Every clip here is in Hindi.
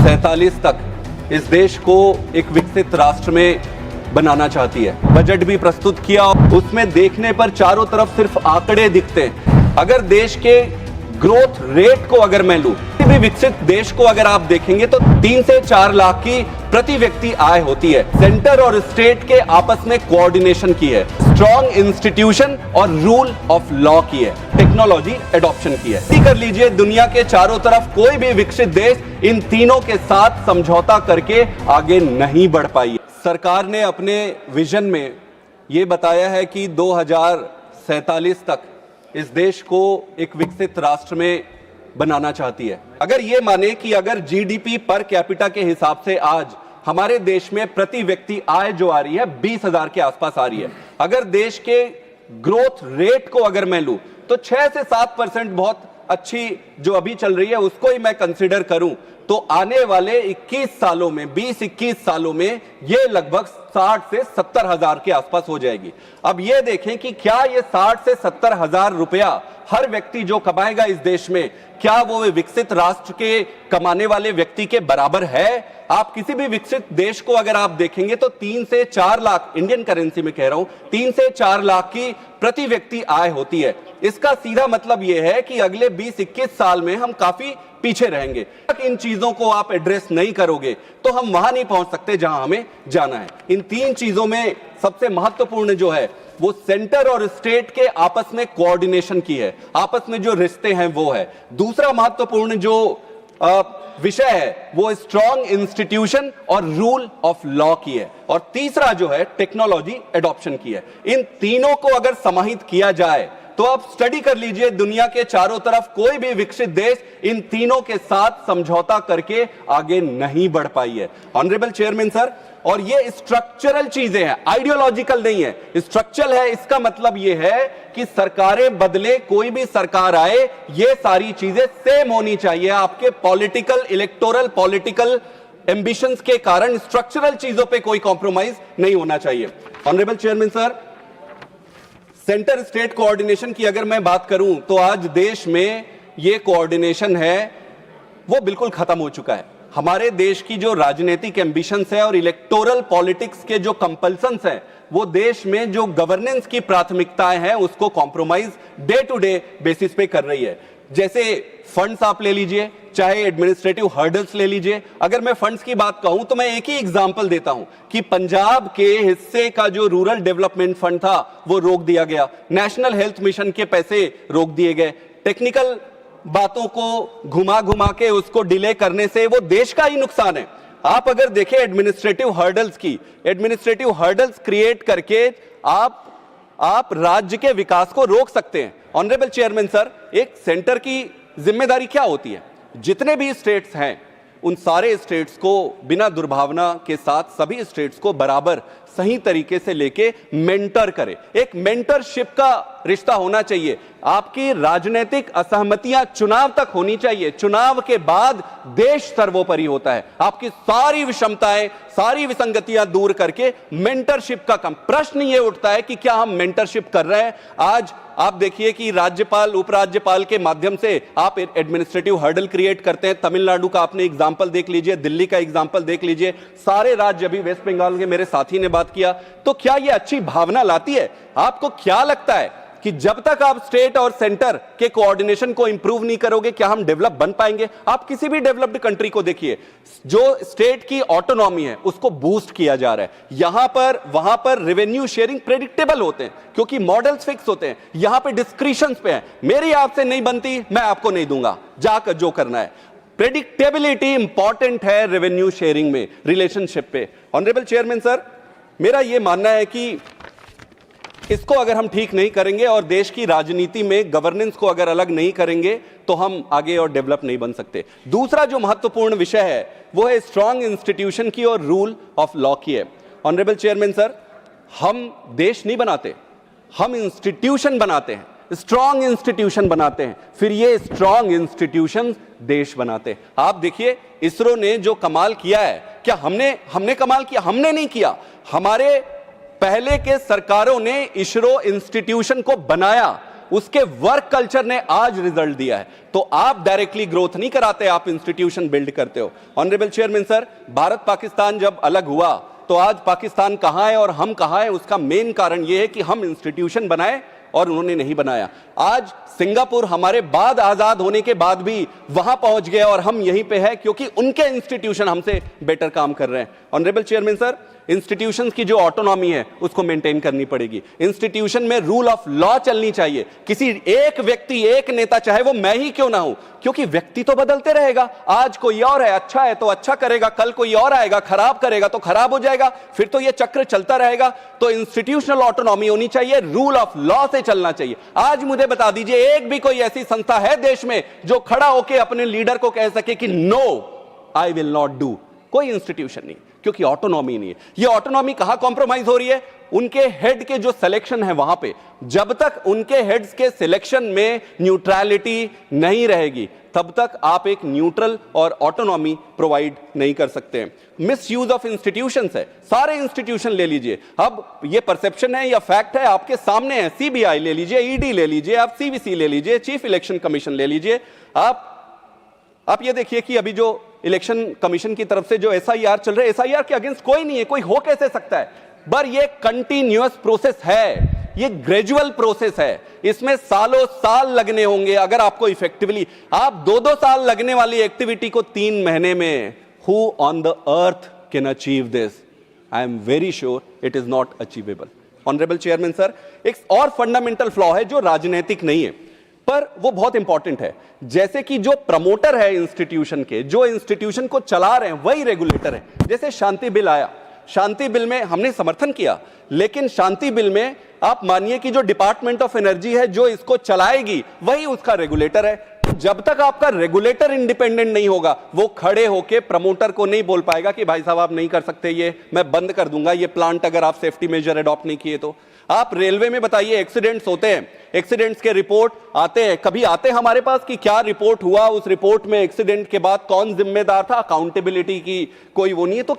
2047 तक इस देश को एक विकसित राष्ट्र में बनाना चाहती है। बजट भी प्रस्तुत किया, उसमें देखने पर चारों तरफ सिर्फ आंकड़े दिखते हैं। अगर देश के ग्रोथ रेट को अगर मैं लूं, किसी भी विकसित देश को अगर आप देखेंगे तो 3 से 4 लाख की प्रति व्यक्ति आय होती है। सेंटर और स्टेट के आपस में कोऑर्डिनेशन की है, स्ट्रॉन्ग इंस्टीट्यूशन और रूल ऑफ लॉ की है, टेक्नोलॉजी एडॉप्शन की है। कर लीजिए, दुनिया के चारों तरफ कोई भी विकसित देश इन तीनों के साथ समझौता करके आगे नहीं बढ़ पाई। सरकार ने अपने विजन में ये बताया है कि 2047 तक इस देश को एक विकसित राष्ट्र में बनाना चाहती है। अगर ये माने कि अगर जीडीपी पर कैपिटा के हिसाब से आज हमारे देश में प्रति व्यक्ति आय जो आ रही है 20,000 के आसपास आ रही है, अगर देश के ग्रोथ रेट को अगर मैं लूं तो 6 से 7% बहुत अच्छी जो अभी चल रही है उसको ही मैं कंसीडर करूं तो आने वाले 21 सालों में 20-21 सालों में ये लगभग 60 से 70 हजार के आसपास हो जाएगी। अब ये देखें कि क्या ये 60 से 70 हजार रुपया हर व्यक्ति जो कमाएगा इस देश में, क्या वो विकसित राष्ट्र के कमाने वाले व्यक्ति के बराबर है? आप किसी भी विकसित देश को अगर आप देखेंगे तो 3 से 4 लाख, इंडियन करेंसी में कह रहा हूं, 3 से 4 लाख की प्रति व्यक्ति आय होती है। इसका सीधा मतलब यह है कि अगले 20-21 साल में हम काफी पीछे रहेंगे। इन चीजों को आप एड्रेस नहीं करोगे तो हम वहां नहीं पहुंच सकते जहां हमें जाना है। इन 3 चीजों में सबसे महत्वपूर्ण जो है वो सेंटर और स्टेट के आपस में कोऑर्डिनेशन की है, आपस में जो रिश्ते हैं वो है। दूसरा महत्वपूर्ण जो विषय है वो स्ट्रॉन्ग इंस्टीट्यूशन और रूल ऑफ लॉ की है, और तीसरा जो है टेक्नोलॉजी एडॉप्शन की है। इन तीनों को अगर समाहित किया जाए तो आप स्टडी कर लीजिए, दुनिया के चारों तरफ कोई भी विकसित देश इन तीनों के साथ समझौता करके आगे नहीं बढ़ पाई है। ऑनरेबल चेयरमैन सर, और ये स्ट्रक्चरल चीजें हैं, आइडियोलॉजिकल नहीं है, स्ट्रक्चरल है। इसका मतलब ये है कि सरकारें बदले, कोई भी सरकार आए, ये सारी चीजें सेम होनी चाहिए। आपके पॉलिटिकल, इलेक्टोरल पॉलिटिकल एम्बिशंस के कारण स्ट्रक्चरल चीजों पे कोई कॉम्प्रोमाइज नहीं होना चाहिए। Honourable chairman sir, centre state coordination की अगर मैं बात करूं तो आज देश में ये कोऑर्डिनेशन है वो बिल्कुल खत्म हो चुका है। हमारे देश की जो राजनीतिक एम्बिशंस है और इलेक्टोरल पॉलिटिक्स के जो कंपल्सन्स हैं वो देश में जो गवर्नेंस की प्राथमिकताएं हैं उसको compromise day to day basis पे कर रही है। जैसे फंड्स आप ले लीजिए, चाहे एडमिनिस्ट्रेटिव हर्डल्स ले लीजिए। अगर मैं फंड्स की बात कहूं तो मैं एक ही एग्जांपल देता हूं कि पंजाब के हिस्से का जो रूरल डेवलपमेंट फंड था वो रोक दिया गया, नेशनल हेल्थ मिशन के पैसे रोक दिए गए। टेक्निकल बातों को घुमा घुमा के उसको डिले करने से वो देश का ही नुकसान है। आप अगर देखें एडमिनिस्ट्रेटिव हर्डल्स की, एडमिनिस्ट्रेटिव हर्डल्स क्रिएट करके आप राज्य के विकास को रोक सकते हैं। ऑनरेबल चेयरमैन सर, एक सेंटर की जिम्मेदारी क्या होती है? जितने भी स्टेट्स हैं उन सारे स्टेट्स को बिना दुर्भावना के साथ सभी स्टेट्स को बराबर सही तरीके से लेके मेंटर करे। एक मेंटरशिप का रिश्ता होना चाहिए। आपकी राजनीतिक असहमतियां चुनाव तक होनी चाहिए, चुनाव के बाद देश सर्वोपरि होता है। आपकी सारी विषमताएं, सारी विसंगतियां दूर करके मेंटरशिप का काम। प्रश्न ये उठता है कि क्या हम मेंटरशिप कर रहे हैं? आज आप देखिए कि राज्यपाल, उपराज्यपाल के माध्यम से आप एडमिनिस्ट्रेटिव हर्डल क्रिएट करते हैं। तमिलनाडु का आपने एग्जांपल देख लीजिए, दिल्ली का एग्जांपल देख लीजिए, सारे राज्य, अभी वेस्ट बंगाल के मेरे साथी ने बात किया। तो क्या ये अच्छी भावना लाती है? आपको क्या लगता है कि जब तक आप स्टेट और सेंटर के कोऑर्डिनेशन को इंप्रूव नहीं करोगे क्या हम डेवलप बन पाएंगे? आप किसी भी डेवलप्ड कंट्री को देखिए, जो स्टेट की ऑटोनॉमी है उसको बूस्ट किया जा रहा है। यहां पर वहां पर रेवेन्यू शेयरिंग प्रेडिक्टेबल होते हैं क्योंकि मॉडल्स फिक्स होते हैं। यहां पे डिस्क्रिशंस पे है, मेरी आपसे नहीं बनती, मैं आपको नहीं दूंगा, जाकर जो करना है। प्रेडिक्टेबिलिटी इंपॉर्टेंट है रेवेन्यू शेयरिंग में, रिलेशनशिप पे। ऑनरेबल चेयरमैन सर, मेरा यह मानना है कि इसको अगर हम ठीक नहीं करेंगे और देश की राजनीति में गवर्नेंस को अगर अलग नहीं करेंगे तो हम आगे और डेवलप नहीं बन सकते। दूसरा जो महत्वपूर्ण विषय है वो है स्ट्रॉन्ग इंस्टीट्यूशन की और रूल ऑफ लॉ की है। ऑनरेबल चेयरमैन सर, हम देश नहीं बनाते, हम इंस्टीट्यूशन बनाते हैं, स्ट्रॉन्ग इंस्टीट्यूशन बनाते हैं, फिर ये स्ट्रॉन्ग इंस्टीट्यूशन देश बनाते हैं। आप देखिए इसरो ने जो कमाल किया है, क्या हमने कमाल किया? हमने नहीं किया, हमारे पहले के सरकारों ने इसरो इंस्टीट्यूशन को बनाया उसके वर्क कल्चर ने आज रिजल्ट दिया है। तो आप डायरेक्टली ग्रोथ नहीं कराते, आप इंस्टीट्यूशन बिल्ड करते हो। Honourable chairman sir, Bharat Pakistan जब अलग हुआ तो आज पाकिस्तान कहां है और हम कहां हैं, उसका मेन कारण यह है कि हम इंस्टीट्यूशन बनाए और उन्होंने नहीं बनाया। आज सिंगापुर हमारे बाद आजाद होने के बाद भी वहां पहुंच गया और हम यहीं पे हैं क्योंकि उनके इंस्टीट्यूशन हमसे बेटर काम कर रहे हैं। ऑनरेबल चेयरमैन सर, इंस्टीट्यूशंस की जो ऑटोनॉमी है उसको मेंटेन करनी पड़ेगी। इंस्टीट्यूशन में रूल ऑफ लॉ चलनी चाहिए। किसी एक व्यक्ति, एक नेता, चाहे वो मैं ही क्यों ना हूं, क्योंकि व्यक्ति तो बदलते रहेगा। आज कोई और है, अच्छा है तो अच्छा करेगा, कल कोई और आएगा खराब करेगा तो खराब हो जाएगा, फिर तो ये चक्र चलता रहेगा। तो इंस्टीट्यूशनल ऑटोनॉमी होनी चाहिए, रूल ऑफ लॉ से चलना चाहिए। आज मुझे बता दीजिए, एक भी कोई ऐसी संस्था है देश में जो खड़ा होकर अपने लीडर को कह सके कि no I will not do? कोई इंस्टीट्यूशन नहीं, क्योंकि ऑटोनॉमी नहीं है। ये ऑटोनॉमी कहां कॉम्प्रोमाइज हो रही है? उनके हेड के जो सिलेक्शन है वहां पे। जब तक उनके हेड्स के सिलेक्शन में न्यूट्रलिटी नहीं रहेगी तब तक आप एक न्यूट्रल और ऑटोनॉमी प्रोवाइड नहीं कर सकते। मिस यूज ऑफ इंस्टीट्यूशंस है, सारे इंस्टीट्यूशन ले लीजिए। अब ये परसेप्शन है या फैक्ट है, आपके सामने है। सीबीआई ले लीजिए, ईडी ले लीजिए, आप सीवीसी ले लीजिए, चीफ इलेक्शन कमीशन ले लीजिए। आप ये देखिए कि अभी जो इलेक्शन कमीशन की तरफ से जो एसआईआर चल रहा है, एसआईआर के अगेंस्ट कोई नहीं है, कोई हो कैसे सकता है? पर ये कंटिन्यूअस प्रोसेस है, ये ग्रेजुअल प्रोसेस है, इसमें सालों साल लगने होंगे। अगर आपको इफेक्टिवली, आप 2-2 साल लगने वाली एक्टिविटी को 3 महीने में, who on the earth can achieve this? I am very sure it is not achievable. Honourable chairman sir, एक और फंडामेंटल फ्लॉ है जो राजनीतिक नहीं है पर वो बहुत इंपॉर्टेंट है। जैसे कि जो प्रमोटर है इंस्टीट्यूशन के, जो इंस्टीट्यूशन को चला रहे हैं, वही रेगुलेटर है। जैसे शांति बिल आया, शांति बिल में हमने समर्थन किया, लेकिन शांति बिल में आप मानिए कि जो डिपार्टमेंट ऑफ एनर्जी है जो इसको चलाएगी वही उसका रेगुलेटर है। जब तक आपका रेगुलेटर इंडिपेंडेंट नहीं होगा, वो खड़े होके प्रमोटर को नहीं बोल पाएगा कि भाई साहब आप नहीं कर सकते, ये मैं बंद कर दूंगा ये प्लांट अगर आप सेफ्टी मेजर अडॉप्ट नहीं किए तो। आप रेलवे में बताइए, एक्सीडेंट्स होते हैं, एक्सीडेंट्स के रिपोर्ट आते हैं, कभी आते हैं हमारे पास कि क्या रिपोर्ट हुआ, उस रिपोर्ट में एक्सीडेंट के बाद कौन जिम्मेदार था? अकाउंटेबिलिटी की कोई वो नहीं है। तो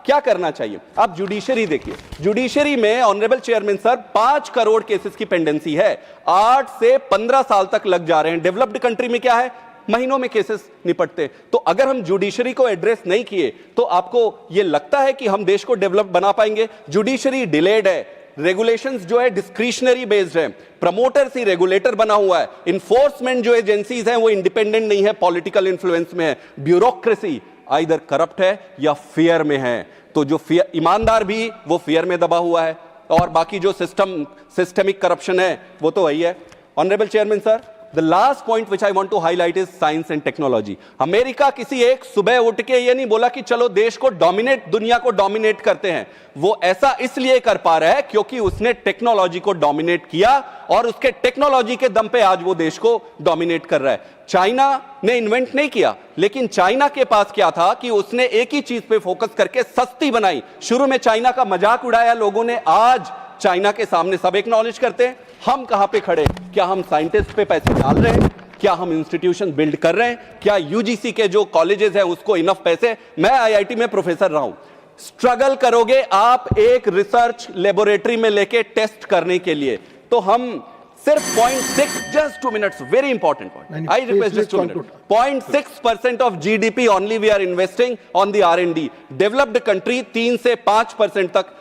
क्या करना चाहिए? आप जुडिशरी देखिए, जुडिशरी में honourable chairman sir 5 crore cases की पेंडेंसी है, 8 से 15 साल तक लग जा रहे हैं। डेवलप्ड कंट्री में क्या है? महीनों में केसेस निपटते। तो अगर हम जुडिशरी को एड्रेस नहीं किए तो आपको यह लगता है कि हम देश को डेवलप बना पाएंगे? जुडिशरी डिलेड है, रेगुलेशंस जो है डिस्क्रिशनरी बेस्ड है, प्रमोटर्स ही रेगुलेटर बना हुआ है, इन्फोर्समेंट जो एजेंसीज हैं वो इंडिपेंडेंट नहीं है, पॉलिटिकल इन्फ्लुएंस में है, ब्यूरोक्रेसी आइदर करप्ट है या फियर में है। तो जो फियर, ईमानदार भी वो फियर में दबा हुआ है, और बाकी जो सिस्टमिक करप्शन है वो तो वही है। Honourable chairman sir, the last point which I want to highlight is science and technology. America किसी एक सुबह उठ के ये नहीं बोला कि चलो देश को डोमिनेट, दुनिया को डोमिनेट करते हैं। वो ऐसा इसलिए कर पा रहा है क्योंकि उसने टेक्नोलॉजी को डोमिनेट किया और उसके टेक्नोलॉजी के दम पे आज वो देश को डोमिनेट कर रहा है। चाइना ने इन्वेंट नहीं किया, लेकिन चाइना के पास क्या था कि उसने एक ही चीज पे फोकस करके सस्ती बनाई। शुरू में चाइना का मजाक उड़ाया लोगों ने, आज चाइना के सामने सब एक्नॉलेज करते हैं। हम कहां पे खड़े? क्या हम साइंटिस्ट पे पैसे डाल रहे हैं? क्या हम इंस्टीट्यूशन बिल्ड कर रहे हैं? क्या यूजीसी के जो कॉलेजेस हैं उसको इनफ पैसे? मैं आईआईटी में प्रोफेसर रहा हूं। स्ट्रगल करोगे आप एक रिसर्च लेबोरेटरी में लेके टेस्ट करने के लिए, तो हम सिर्फ 0.6, just 2 minutes, very important point. I request just 2 minutes. 0.6% of GDP only we are investing on the R&D. Developed country 3 से 5% तक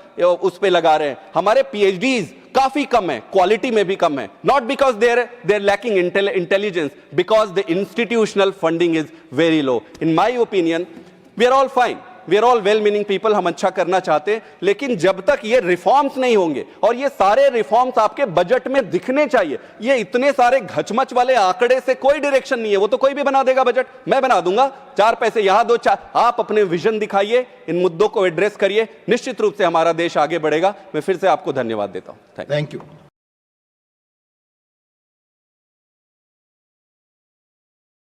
उस पे लगा रहे हैं। हमारे PhDs काफी कम है, क्वालिटी में भी कम है। Not because they're lacking intelligence, because the institutional funding is very low. In my opinion we are all fine, we are all well meaning people, हम अच्छा करना चाहते हैं, लेकिन जब तक ये रिफॉर्म्स नहीं होंगे, और ये सारे रिफॉर्म्स आपके बजट में दिखने चाहिए। ये इतने सारे घचमच वाले आंकड़े से कोई डायरेक्शन नहीं है। वो तो कोई भी बना देगा बजट, मैं बना दूंगा, 4 पैसे यहां दो, आप अपने विजन दिखाइए, इन मुद्दों को एड्रेस करिए, निश्चित रूप से हमारा देश आगे बढ़ेगा। मैं फिर से आपको धन्यवाद देता हूं। Thank you.